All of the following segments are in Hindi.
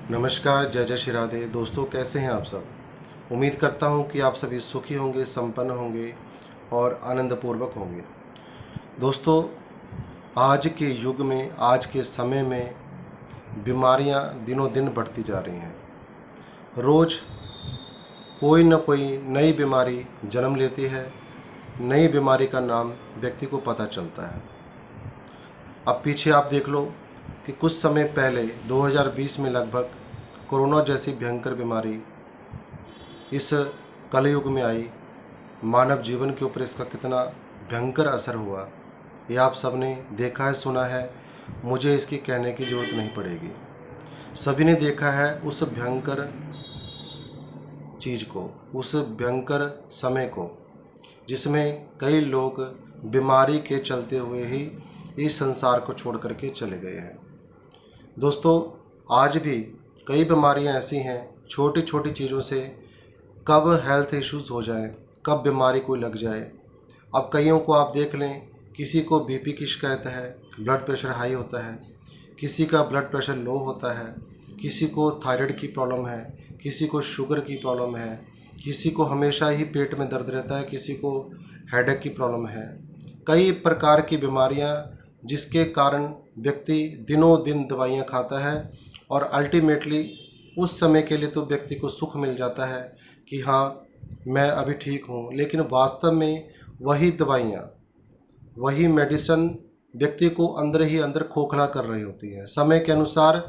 नमस्कार, जय जय श्री राधे। दोस्तों, कैसे हैं आप सब? उम्मीद करता हूं कि आप सभी सुखी होंगे, संपन्न होंगे और आनंदपूर्वक होंगे। दोस्तों, आज के युग में, आज के समय में बीमारियां दिनों दिन बढ़ती जा रही हैं। रोज़ कोई न कोई नई बीमारी जन्म लेती है। नई बीमारी का नाम व्यक्ति को पता चलता है। अब पीछे आप देख लो कि कुछ समय पहले 2020 में लगभग कोरोना जैसी भयंकर बीमारी इस कलयुग में आई। मानव जीवन के ऊपर इसका कितना भयंकर असर हुआ, ये आप सबने देखा है, सुना है। मुझे इसकी कहने की ज़रूरत नहीं पड़ेगी। सभी ने देखा है उस भयंकर चीज़ को, उस भयंकर समय को, जिसमें कई लोग बीमारी के चलते हुए ही इस संसार को छोड़ करके चले गए हैं। दोस्तों, आज भी कई बीमारियां ऐसी हैं, छोटी छोटी चीज़ों से कब हेल्थ इश्यूज़ हो जाए, कब बीमारी कोई लग जाए। अब कईयों को आप देख लें, किसी को बीपी की शिकायत है, ब्लड प्रेशर हाई होता है, किसी का ब्लड प्रेशर लो होता है, किसी को थायराइड की प्रॉब्लम है, किसी को शुगर की प्रॉब्लम है, किसी को हमेशा ही पेट में दर्द रहता है, किसी को हेडेक की प्रॉब्लम है। कई प्रकार की बीमारियां, जिसके कारण व्यक्ति दिनों दिन दवाइयां खाता है और अल्टीमेटली उस समय के लिए तो व्यक्ति को सुख मिल जाता है कि हाँ, मैं अभी ठीक हूँ, लेकिन वास्तव में वही दवाइयाँ, वही मेडिसिन व्यक्ति को अंदर ही अंदर खोखला कर रही होती हैं। समय के अनुसार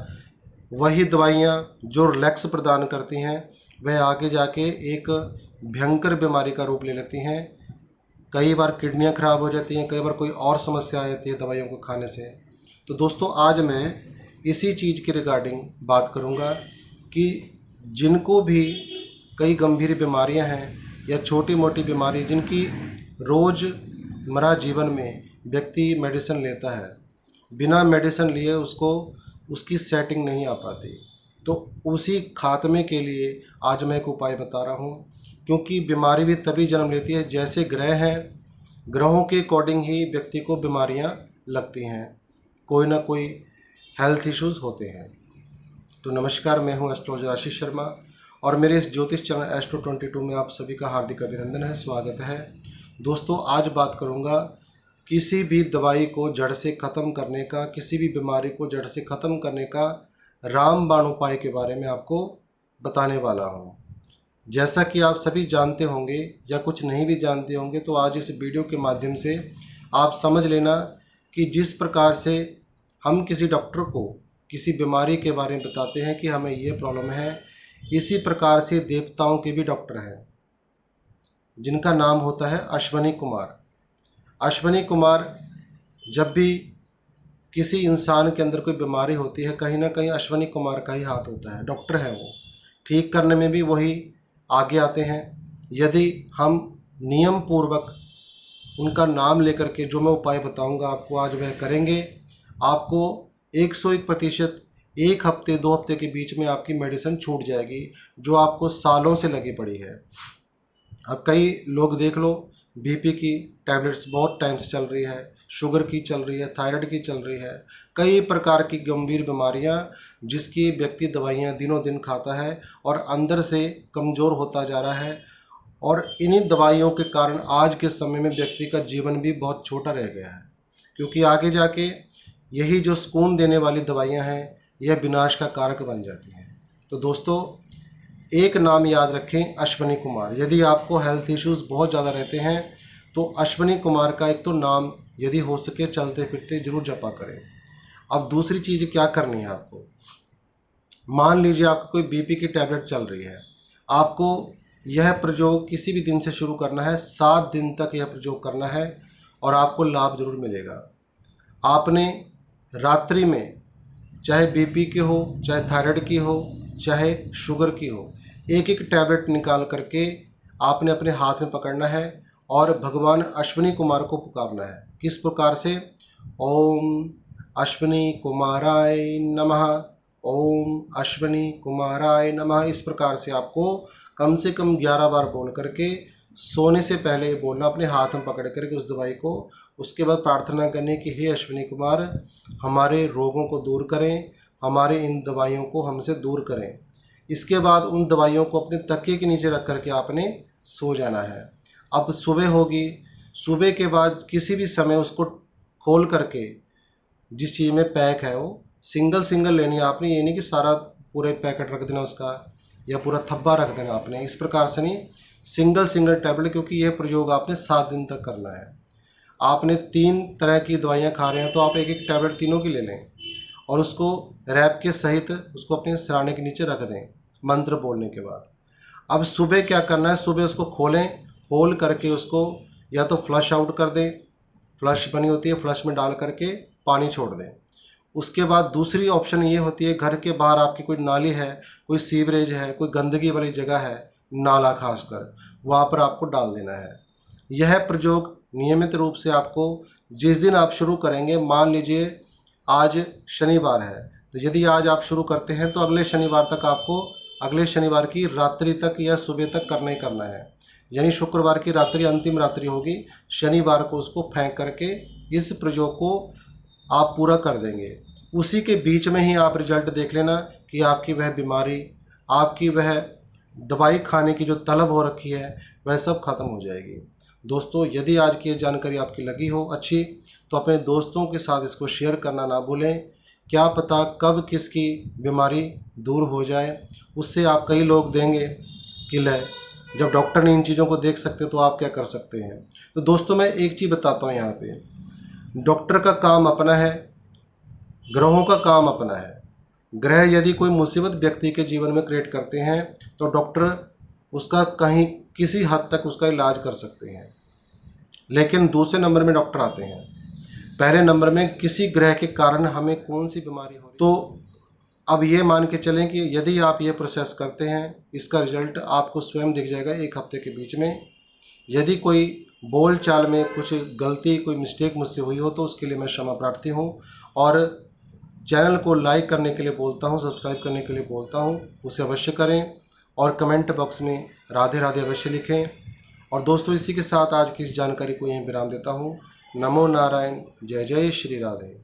वही दवाइयाँ जो रिलैक्स प्रदान करती हैं, वह आगे जाके एक भयंकर बीमारी का रूप ले लेती हैं। कई बार किडनियाँ खराब हो जाती हैं, कई बार कोई और समस्या आ जाती है दवाइयों को खाने से। तो दोस्तों, आज मैं इसी चीज़ के रिगार्डिंग बात करूंगा कि जिनको भी कई गंभीर बीमारियां हैं या छोटी मोटी बीमारी, जिनकी रोज़मर्रा जीवन में व्यक्ति मेडिसिन लेता है, बिना मेडिसिन लिए उसको उसकी सेटिंग नहीं आ पाती, तो उसी खात्मे के लिए आज मैं एक उपाय बता रहा हूँ। क्योंकि बीमारी भी तभी जन्म लेती है, जैसे ग्रह हैं, ग्रहों के अकॉर्डिंग ही व्यक्ति को बीमारियां लगती हैं, कोई ना कोई हेल्थ इश्यूज़ होते हैं। तो नमस्कार, मैं हूं एस्ट्रोलॉजर आशीष शर्मा और मेरे इस ज्योतिष चैनल एस्ट्रो 22 में आप सभी का हार्दिक अभिनंदन है, स्वागत है। दोस्तों, आज बात करूंगा किसी भी दवाई को जड़ से ख़त्म करने का, किसी भी बीमारी को जड़ से ख़त्म करने का रामबाण उपाय के बारे में आपको बताने वाला हूँ। जैसा कि आप सभी जानते होंगे या कुछ नहीं भी जानते होंगे, तो आज इस वीडियो के माध्यम से आप समझ लेना कि जिस प्रकार से हम किसी डॉक्टर को किसी बीमारी के बारे में बताते हैं कि हमें ये प्रॉब्लम है, इसी प्रकार से देवताओं के भी डॉक्टर हैं, जिनका नाम होता है अश्वनी कुमार। अश्वनी कुमार, जब भी किसी इंसान के अंदर कोई बीमारी होती है, कहीं ना कहीं अश्वनी कुमार का ही हाथ होता है। डॉक्टर है वो, ठीक करने में भी वही आगे आते हैं। यदि हम नियम पूर्वक उनका नाम लेकर के जो मैं उपाय बताऊंगा आपको आज, वह करेंगे, आपको 101% 1 हफ्ते 2 हफ्ते के बीच में आपकी मेडिसिन छूट जाएगी, जो आपको सालों से लगी पड़ी है। अब कई लोग देख लो, बीपी की टैबलेट्स बहुत टाइम से चल रही है, शुगर की चल रही है, थायराइड की चल रही है, कई प्रकार की गंभीर बीमारियां, जिसकी व्यक्ति दवाइयां दिनों दिन खाता है और अंदर से कमज़ोर होता जा रहा है। और इन्हीं दवाइयों के कारण आज के समय में व्यक्ति का जीवन भी बहुत छोटा रह गया है, क्योंकि आगे जाके यही जो सुकून देने वाली दवाइयां हैं, यह विनाश का कारक बन जाती हैं। तो दोस्तों, एक नाम याद रखें, अश्वनी कुमार। यदि आपको हेल्थ इश्यूज़ बहुत ज़्यादा रहते हैं, तो अश्वनी कुमार का एक तो नाम यदि हो सके चलते फिरते ज़रूर जपा करें। अब दूसरी चीज़ क्या करनी है आपको, मान लीजिए आपको कोई बीपी की टैबलेट चल रही है, आपको यह प्रयोग किसी भी दिन से शुरू करना है, 7 दिन तक यह प्रयोग करना है और आपको लाभ जरूर मिलेगा। आपने रात्रि में, चाहे बीपी की हो, चाहे थायराइड की हो, चाहे शुगर की हो, एक एक टैबलेट निकाल करके आपने अपने हाथ में पकड़ना है और भगवान अश्वनी कुमार को पुकारना है। किस प्रकार से? ओम अश्वनी कुमाराय नमः, ओम अश्वनी कुमाराय नमः। इस प्रकार से आपको कम से कम 11 बार बोल करके सोने से पहले बोलना, अपने हाथ में पकड़ करके उस दवाई को। उसके बाद प्रार्थना करने की, हे अश्वनी कुमार, हमारे रोगों को दूर करें, हमारे इन दवाइयों को हमसे दूर करें। इसके बाद उन दवाइयों को अपने तकिए के नीचे रख करके आपने सो जाना है। अब सुबह होगी, सुबह के बाद किसी भी समय उसको खोल करके जिस चीज़ में पैक है वो सिंगल सिंगल लेनी है आपने। ये नहीं कि सारा पूरे पैकेट रख देना उसका या पूरा थब्बा रख देना आपने, इस प्रकार से नहीं, सिंगल सिंगल टैबलेट, क्योंकि यह प्रयोग आपने 7 दिन तक करना है। आपने 3 तरह की दवाइयाँ खा रहे हैं तो आप एक एक टैबलेट तीनों की ले लें और उसको रैप के सहित उसको अपने सिरहाने के नीचे रख दें मंत्र बोलने के बाद। अब सुबह क्या करना है, सुबह उसको खोलें, खोल करके उसको या तो फ्लश आउट कर दें, फ्लश बनी होती है, फ्लश में डाल करके पानी छोड़ दें। उसके बाद दूसरी ऑप्शन ये होती है, घर के बाहर आपकी कोई नाली है, कोई सीवरेज है, कोई गंदगी वाली जगह है, नाला खासकर, वहाँ पर आपको डाल देना है। यह प्रयोग नियमित रूप से आपको जिस दिन आप शुरू करेंगे, मान लीजिए आज शनिवार है, तो यदि आज आप शुरू करते हैं तो अगले शनिवार तक आपको, अगले शनिवार की रात्रि तक या सुबह तक करना ही करना है। यानी शुक्रवार की रात्रि अंतिम रात्रि होगी, शनिवार को उसको फेंक करके इस प्रयोग को आप पूरा कर देंगे। उसी के बीच में ही आप रिजल्ट देख लेना कि आपकी वह बीमारी, आपकी वह दवाई खाने की जो तलब हो रखी है, वह सब खत्म हो जाएगी। दोस्तों, यदि आज की ये जानकारी आपकी लगी हो अच्छी, तो अपने दोस्तों के साथ इसको शेयर करना ना भूलें। क्या पता कब किसकी बीमारी दूर हो जाए। उससे आप, कई लोग देंगे कि ले, जब डॉक्टर ने इन चीज़ों को देख सकते तो आप क्या कर सकते हैं। तो दोस्तों, मैं एक चीज़ बताता हूँ यहाँ पे, डॉक्टर का काम अपना है, ग्रहों का काम अपना है। ग्रह यदि कोई मुसीबत व्यक्ति के जीवन में क्रिएट करते हैं तो डॉक्टर उसका कहीं किसी हद तक उसका इलाज कर सकते हैं, लेकिन दूसरे नंबर में डॉक्टर आते हैं। पहले नंबर में किसी ग्रह के कारण हमें कौन सी बीमारी हो रही, तो अब ये मान के चलें कि यदि आप ये प्रोसेस करते हैं, इसका रिजल्ट आपको स्वयं दिख जाएगा 1 हफ्ते के बीच में। यदि कोई बोल चाल में कुछ गलती, कोई मिस्टेक मुझसे हुई हो तो उसके लिए मैं क्षमा प्रार्थी हूँ। और चैनल को लाइक करने के लिए बोलता हूँ, सब्सक्राइब करने के लिए बोलता हूँ, उसे अवश्य करें और कमेंट बॉक्स में राधे राधे अवश्य लिखें। और दोस्तों, इसी के साथ आज की इस जानकारी को यहीं विराम देता हूँ। नमो नारायण, जय जय श्री राधे।